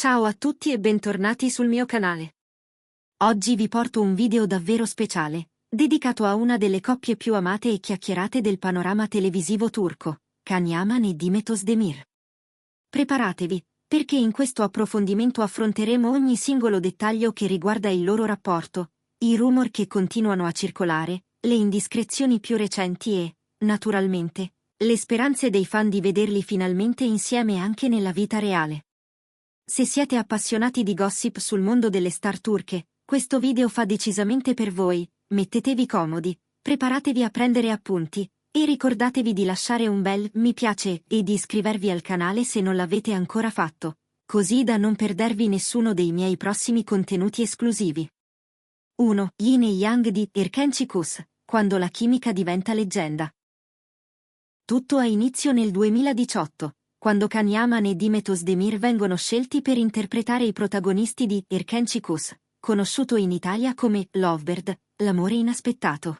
Ciao a tutti e bentornati sul mio canale. Oggi vi porto un video davvero speciale, dedicato a una delle coppie più amate e chiacchierate del panorama televisivo turco, Can Yaman e Demet Özdemir. Preparatevi, perché in questo approfondimento affronteremo ogni singolo dettaglio che riguarda il loro rapporto, i rumor che continuano a circolare, le indiscrezioni più recenti e, naturalmente, le speranze dei fan di vederli finalmente insieme anche nella vita reale. Se siete appassionati di gossip sul mondo delle star turche, questo video fa decisamente per voi. Mettetevi comodi, preparatevi a prendere appunti, e ricordatevi di lasciare un bel mi piace e di iscrivervi al canale se non l'avete ancora fatto, così da non perdervi nessuno dei miei prossimi contenuti esclusivi. 1. Yin e Yang di Erken Çikus, quando la chimica diventa leggenda. Tutto ha inizio nel 2018. Quando Can Yaman e Demet Özdemir vengono scelti per interpretare i protagonisti di Erken Çikus, conosciuto in Italia come Lovebird, l'amore inaspettato.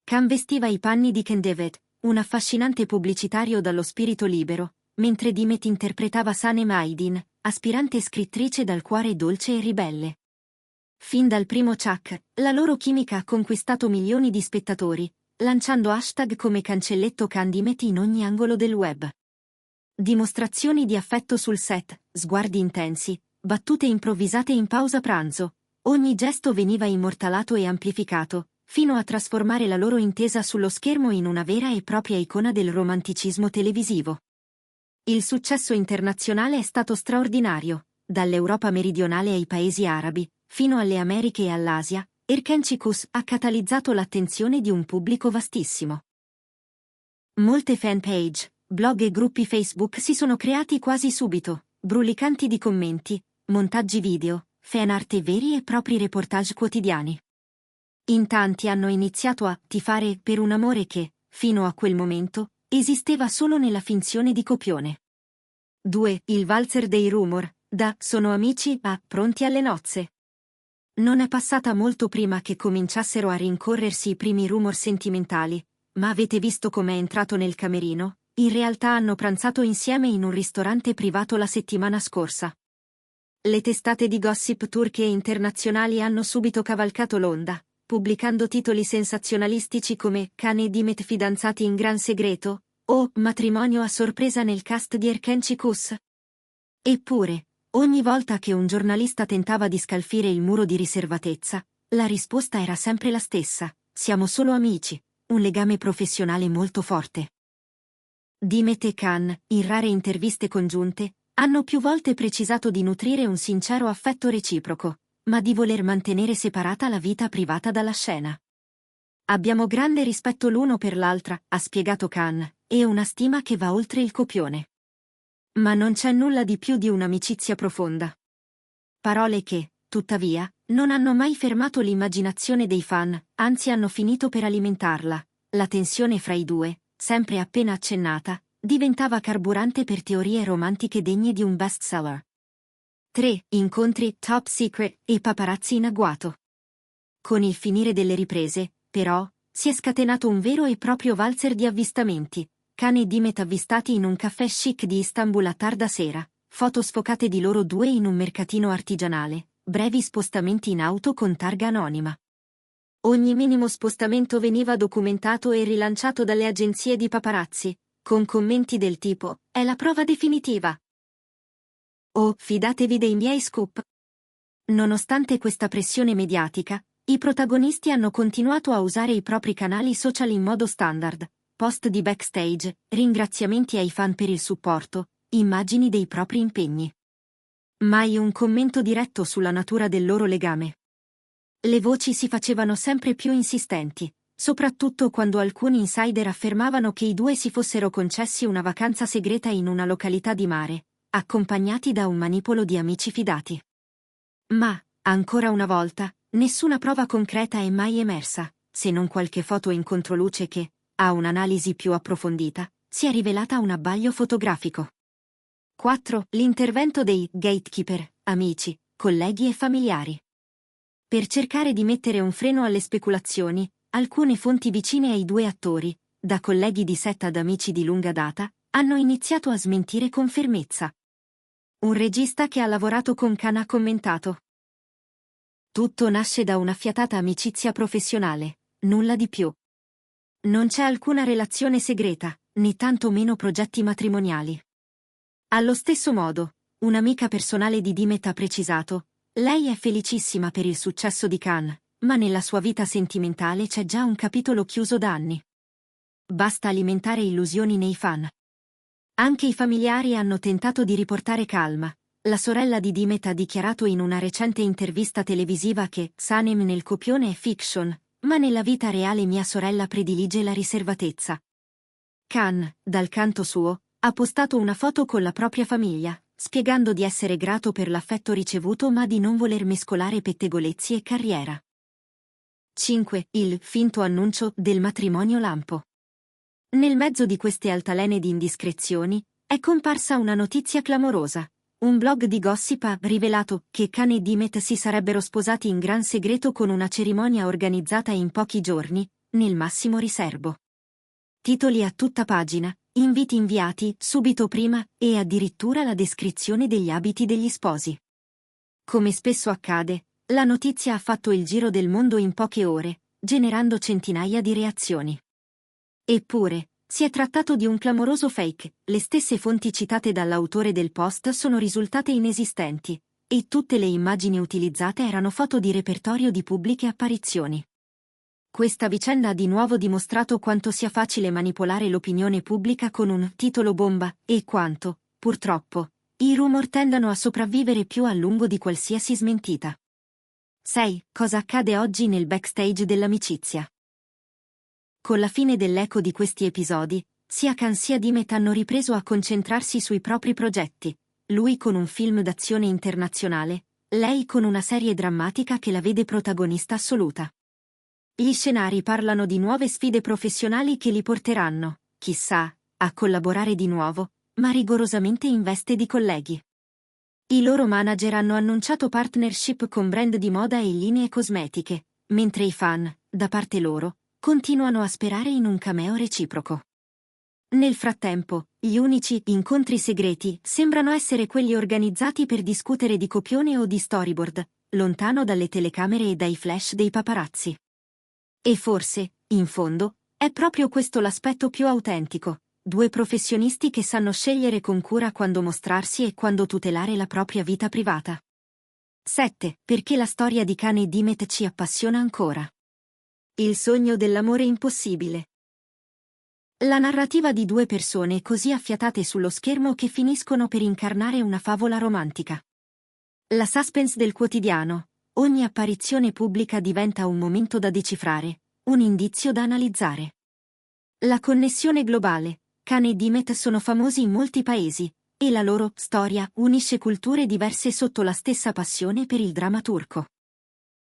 Can vestiva i panni di Kendevet, un affascinante pubblicitario dallo spirito libero, mentre Demet interpretava Sanem Aydin, aspirante scrittrice dal cuore dolce e ribelle. Fin dal primo Chuck, la loro chimica ha conquistato milioni di spettatori, lanciando hashtag come cancelletto Can Demet in ogni angolo del web. Dimostrazioni di affetto sul set, sguardi intensi, battute improvvisate in pausa pranzo, ogni gesto veniva immortalato e amplificato, fino a trasformare la loro intesa sullo schermo in una vera e propria icona del romanticismo televisivo. Il successo internazionale è stato straordinario, dall'Europa meridionale ai paesi arabi, fino alle Americhe e all'Asia. Erken Çikus ha catalizzato l'attenzione di un pubblico vastissimo. Molte fanpage, blog e gruppi Facebook si sono creati quasi subito, brulicanti di commenti, montaggi video, fan art e veri e propri reportage quotidiani. In tanti hanno iniziato a tifare per un amore che, fino a quel momento, esisteva solo nella finzione di copione. 2. Il valzer dei rumor, da sono amici a pronti alle nozze. Non è passata molto prima che cominciassero a rincorrersi i primi rumor sentimentali, ma avete visto com'è entrato nel camerino? In realtà hanno pranzato insieme in un ristorante privato la settimana scorsa. Le testate di gossip turche e internazionali hanno subito cavalcato l'onda, pubblicando titoli sensazionalistici come Can e Demet fidanzati in gran segreto, o matrimonio a sorpresa nel cast di Erken Çikus. Eppure, ogni volta che un giornalista tentava di scalfire il muro di riservatezza, la risposta era sempre la stessa: siamo solo amici, un legame professionale molto forte. Demet e Can, in rare interviste congiunte, hanno più volte precisato di nutrire un sincero affetto reciproco, ma di voler mantenere separata la vita privata dalla scena. Abbiamo grande rispetto l'uno per l'altra, ha spiegato Can, e una stima che va oltre il copione. Ma non c'è nulla di più di un'amicizia profonda. Parole che, tuttavia, non hanno mai fermato l'immaginazione dei fan, anzi hanno finito per alimentarla. La tensione fra i due, sempre appena accennata, diventava carburante per teorie romantiche degne di un bestseller. 3. Incontri top secret e paparazzi in agguato. Con il finire delle riprese, però, si è scatenato un vero e proprio valzer di avvistamenti. Can e Demet avvistati in un caffè chic di Istanbul a tarda sera, foto sfocate di loro due in un mercatino artigianale, brevi spostamenti in auto con targa anonima. Ogni minimo spostamento veniva documentato e rilanciato dalle agenzie di paparazzi, con commenti del tipo: è la prova definitiva. O fidatevi dei miei scoop. Nonostante questa pressione mediatica, i protagonisti hanno continuato a usare i propri canali social in modo standard, post di backstage, ringraziamenti ai fan per il supporto, immagini dei propri impegni. Mai un commento diretto sulla natura del loro legame. Le voci si facevano sempre più insistenti, soprattutto quando alcuni insider affermavano che i due si fossero concessi una vacanza segreta in una località di mare, accompagnati da un manipolo di amici fidati. Ma, ancora una volta, nessuna prova concreta è mai emersa, se non qualche foto in controluce che, a un'analisi più approfondita, si è rivelata un abbaglio fotografico. 4. L'intervento dei gatekeeper, amici, colleghi e familiari. Per cercare di mettere un freno alle speculazioni, alcune fonti vicine ai due attori, da colleghi di set ad amici di lunga data, hanno iniziato a smentire con fermezza. Un regista che ha lavorato con Khan ha commentato: tutto nasce da una fiatata amicizia professionale, nulla di più. Non c'è alcuna relazione segreta, né tanto meno progetti matrimoniali. Allo stesso modo, un'amica personale di Dimet ha precisato: lei è felicissima per il successo di Khan, ma nella sua vita sentimentale c'è già un capitolo chiuso da anni. Basta alimentare illusioni nei fan. Anche i familiari hanno tentato di riportare calma. La sorella di Dimet ha dichiarato in una recente intervista televisiva che Sanem nel copione è fiction, ma nella vita reale mia sorella predilige la riservatezza. Khan, dal canto suo, ha postato una foto con la propria famiglia, spiegando di essere grato per l'affetto ricevuto ma di non voler mescolare pettegolezzi e carriera. 5. Il finto annuncio del matrimonio lampo. Nel mezzo di queste altalene di indiscrezioni, è comparsa una notizia clamorosa. Un blog di gossip ha rivelato che Khan e Dimet si sarebbero sposati in gran segreto con una cerimonia organizzata in pochi giorni, nel massimo riservo. Titoli a tutta pagina, inviti inviati subito prima e addirittura la descrizione degli abiti degli sposi. Come spesso accade, la notizia ha fatto il giro del mondo in poche ore, generando centinaia di reazioni. Eppure, si è trattato di un clamoroso fake, le stesse fonti citate dall'autore del post sono risultate inesistenti, e tutte le immagini utilizzate erano foto di repertorio di pubbliche apparizioni. Questa vicenda ha di nuovo dimostrato quanto sia facile manipolare l'opinione pubblica con un titolo bomba, e quanto, purtroppo, i rumor tendano a sopravvivere più a lungo di qualsiasi smentita. 6. Cosa accade oggi nel backstage dell'amicizia? Con la fine dell'eco di questi episodi, sia Khan sia Dimet hanno ripreso a concentrarsi sui propri progetti, lui con un film d'azione internazionale, lei con una serie drammatica che la vede protagonista assoluta. Gli scenari parlano di nuove sfide professionali che li porteranno, chissà, a collaborare di nuovo, ma rigorosamente in veste di colleghi. I loro manager hanno annunciato partnership con brand di moda e linee cosmetiche, mentre i fan, da parte loro, continuano a sperare in un cameo reciproco. Nel frattempo, gli unici incontri segreti sembrano essere quelli organizzati per discutere di copione o di storyboard, lontano dalle telecamere e dai flash dei paparazzi. E forse, in fondo, è proprio questo l'aspetto più autentico: due professionisti che sanno scegliere con cura quando mostrarsi e quando tutelare la propria vita privata. 7. Perché la storia di Khan e Dimet ci appassiona ancora. Il sogno dell'amore impossibile. La narrativa di due persone così affiatate sullo schermo che finiscono per incarnare una favola romantica. La suspense del quotidiano, ogni apparizione pubblica diventa un momento da decifrare, un indizio da analizzare. La connessione globale, Khan e Dimet sono famosi in molti paesi, e la loro storia unisce culture diverse sotto la stessa passione per il dramma turco.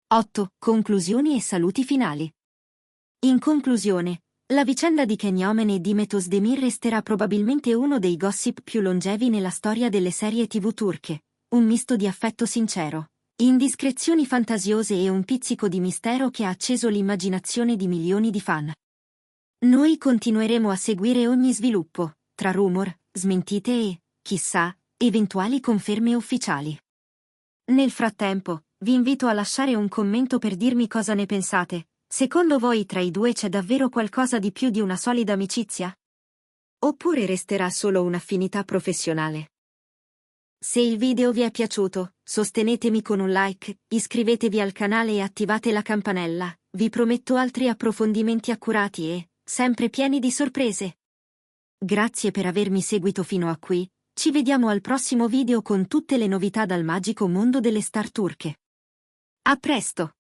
8. Conclusioni e saluti finali. In conclusione, la vicenda di Kenyomen e Dimet Özdemir resterà probabilmente uno dei gossip più longevi nella storia delle serie TV turche, un misto di affetto sincero, indiscrezioni fantasiose e un pizzico di mistero che ha acceso l'immaginazione di milioni di fan. Noi continueremo a seguire ogni sviluppo, tra rumor, smentite e, chissà, eventuali conferme ufficiali. Nel frattempo, vi invito a lasciare un commento per dirmi cosa ne pensate. Secondo voi tra i due c'è davvero qualcosa di più di una solida amicizia? Oppure resterà solo un'affinità professionale? Se il video vi è piaciuto, sostenetemi con un like, iscrivetevi al canale e attivate la campanella, vi prometto altri approfondimenti accurati e, sempre pieni di sorprese. Grazie per avermi seguito fino a qui, ci vediamo al prossimo video con tutte le novità dal magico mondo delle star turche. A presto!